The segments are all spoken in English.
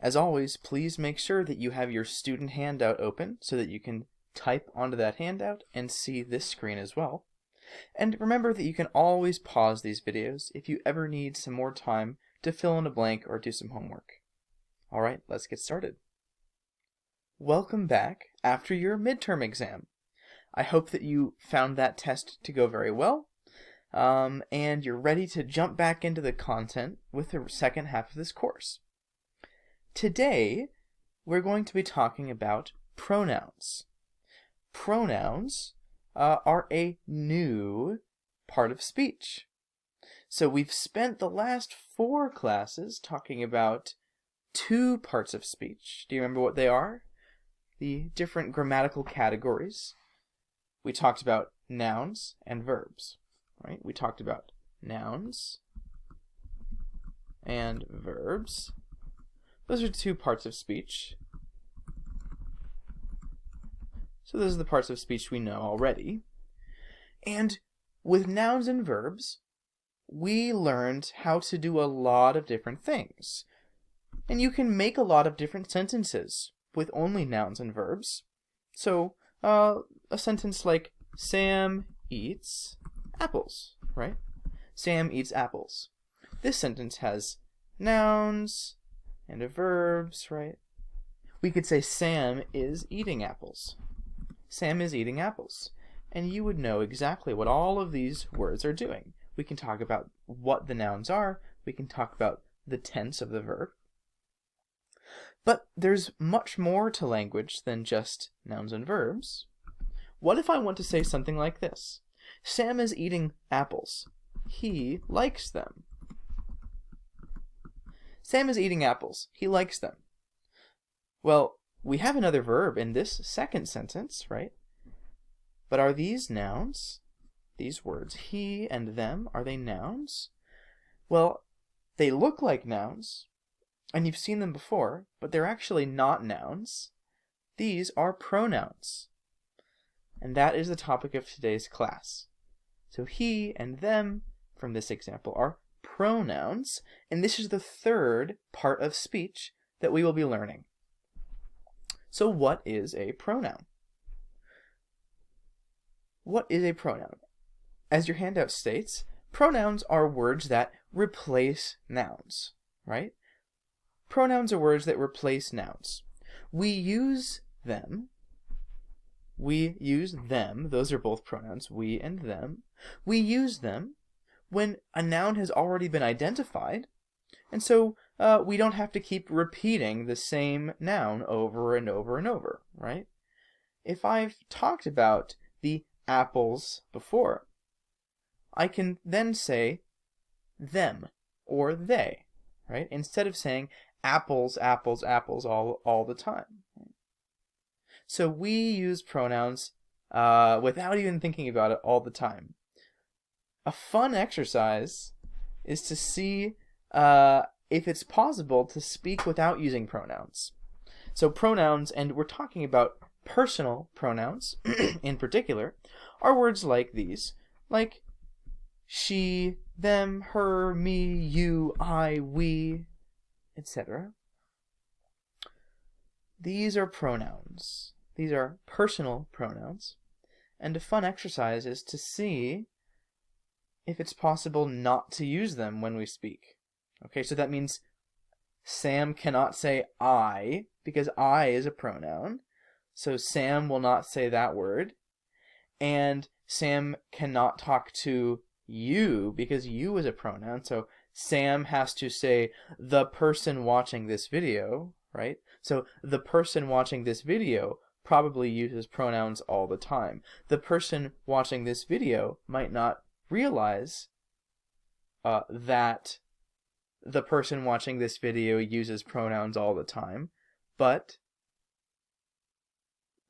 As always, please make sure that you have your student handout open so that you can type onto that handout and see this screen as well. And remember that you can always pause these videos if you ever need some more time to fill in a blank or do some homework. Alright, let's get started. Welcome back after your midterm exam. I hope that you found that test to go very well, and you're ready to jump back into the content with the second half of this course. Today, we're going to be talking about pronouns. Pronouns are a new part of speech. So we've spent the last 4 classes talking about 2 parts of speech. Do you remember what they are? The different grammatical categories. We talked about nouns and verbs, right? We talked about nouns and verbs. Those are 2 parts of speech. So those are the parts of speech we know already. And with nouns and verbs, we learned how to do a lot of different things. And you can make a lot of different sentences with only nouns and verbs. So, a sentence like, Sam eats apples, right? Sam eats apples. This sentence has nouns and verbs, right? We could say Sam is eating apples. Sam is eating apples. And you would know exactly what all of these words are doing. We can talk about what the nouns are. We can talk about the tense of the verb. But there's much more to language than just nouns and verbs. What if I want to say something like this? Sam is eating apples. He likes them. Sam is eating apples. He likes them. Well, we have another verb in this second sentence, right? But are these nouns? These words, he and them, are they nouns? Well, they look like nouns, and you've seen them before, but they're actually not nouns. These are pronouns. And that is the topic of today's class. So he and them, from this example, are pronouns, and this is the 3rd part of speech that we will be learning. So what is a pronoun? What is a pronoun? As your handout states, pronouns are words that replace nouns, right? Pronouns are words that replace nouns. We use them, those are both pronouns, we and them. We use them when a noun has already been identified, and so we don't have to keep repeating the same noun over and over and over, right? If I've talked about the apples before, I can then say them or they, right? Instead of saying apples, apples, apples all the time. So we use pronouns without even thinking about it all the time. A fun exercise is to see if it's possible to speak without using pronouns. So pronouns, and we're talking about personal pronouns in particular, are words like these, like she, them, her, me, you, I, we, etc. These are pronouns. These are personal pronouns. And a fun exercise is to see if it's possible not to use them when we speak. Okay, so that means Sam cannot say I, because I is a pronoun. So Sam will not say that word. And Sam cannot talk to you, because you is a pronoun. So Sam has to say the person watching this video, right? So the person watching this video probably uses pronouns all the time. The person watching this video might not realize that the person watching this video uses pronouns all the time, but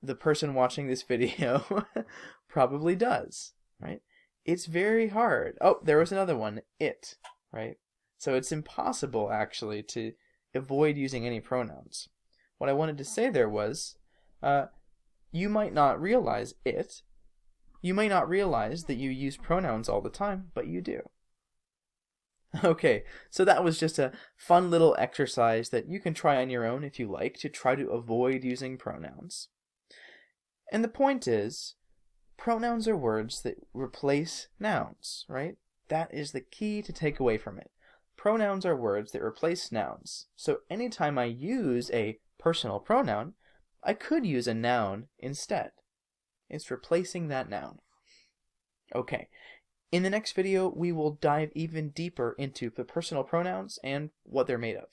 the person watching this video probably does, right? It's very hard. Oh, there was another one, it, right? So it's impossible, actually, to avoid using any pronouns. What I wanted to say there was, you might not realize it. You may not realize that you use pronouns all the time, but you do. Okay, so that was just a fun little exercise that you can try on your own if you like to try to avoid using pronouns. And the point is, pronouns are words that replace nouns, right? That is the key to take away from it. Pronouns are words that replace nouns. So anytime I use a personal pronoun, I could use a noun instead. It's replacing that noun. Okay, in the next video, we will dive even deeper into the personal pronouns and what they're made of.